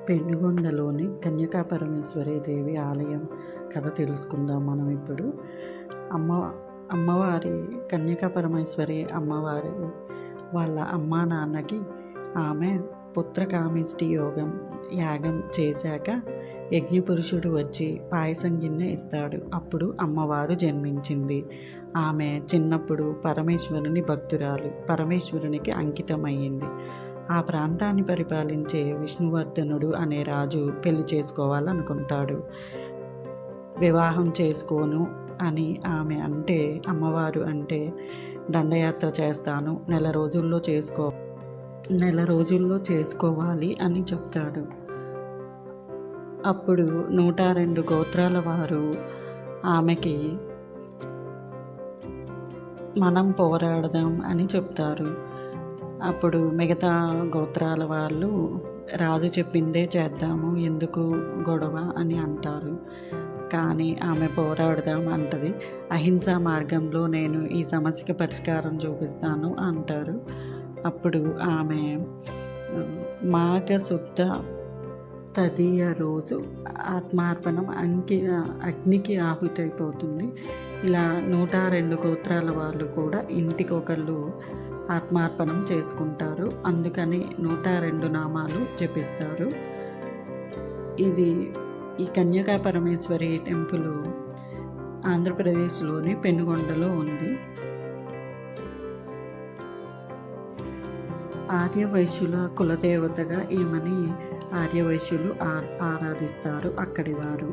పెనుగొండలోని కన్యకా పరమేశ్వరి దేవి ఆలయం కథ తెలుసుకుందాం మనం ఇప్పుడు. అమ్మవారి కన్యకా పరమేశ్వరి అమ్మవారి వాళ్ళ అమ్మా నాన్నకి ఆమె పుత్రకామిష్టి యాగం చేశాక యజ్ఞపురుషుడు వచ్చి పాయసం గిన్నె ఇస్తాడు. అప్పుడు అమ్మవారు జన్మించింది. ఆమె చిన్నప్పుడు పరమేశ్వరుని భక్తురాలు, పరమేశ్వరునికి అంకితమయ్యింది. ఆ ప్రాంతాన్ని పరిపాలించే విష్ణువర్ధనుడు అనే రాజు పెళ్లి చేసుకోవాలనుకుంటాడు. వివాహం చేసుకోను అని ఆమె అంటే, అమ్మవారు అంటే దండయాత్ర చేస్తాను, నెల రోజుల్లో చేసుకోవాలి అని చెప్తాడు. అప్పుడు 102 గోత్రాల వారు ఆమెకి మనం పోరాడదాం అని చెప్తారు. అప్పుడు మిగతా గోత్రాల వాళ్ళు రాజు చెప్పిందే చేద్దాము, ఎందుకు గొడవ అని అంటారు. కానీ ఆమె పోరాడదాం అంటది. అహింసా మార్గంలో నేను ఈ సమస్యకి పరిష్కారం చూపిస్తాను అంటారు. అప్పుడు ఆమె మాఘశుద్ధ తదియ రోజు ఆత్మార్పణం అగ్నికి ఆహుతైపోతుంది. ఇలా 102 గోత్రాల వాళ్ళు కూడా ఇంటికొకళ్ళు ఆత్మార్పణం చేసుకుంటారు. అందుకని 102 నామాలు జపిస్తారు. ఈ కన్యకా పరమేశ్వరి టెంపుల్ ఆంధ్రప్రదేశ్లోని పెనుగొండలో ఉంది. ఆర్యవైశ్యుల కులదేవతగా ఈమెని ఆర్యవైశ్యులు ఆరాధిస్తారు అక్కడి వారు.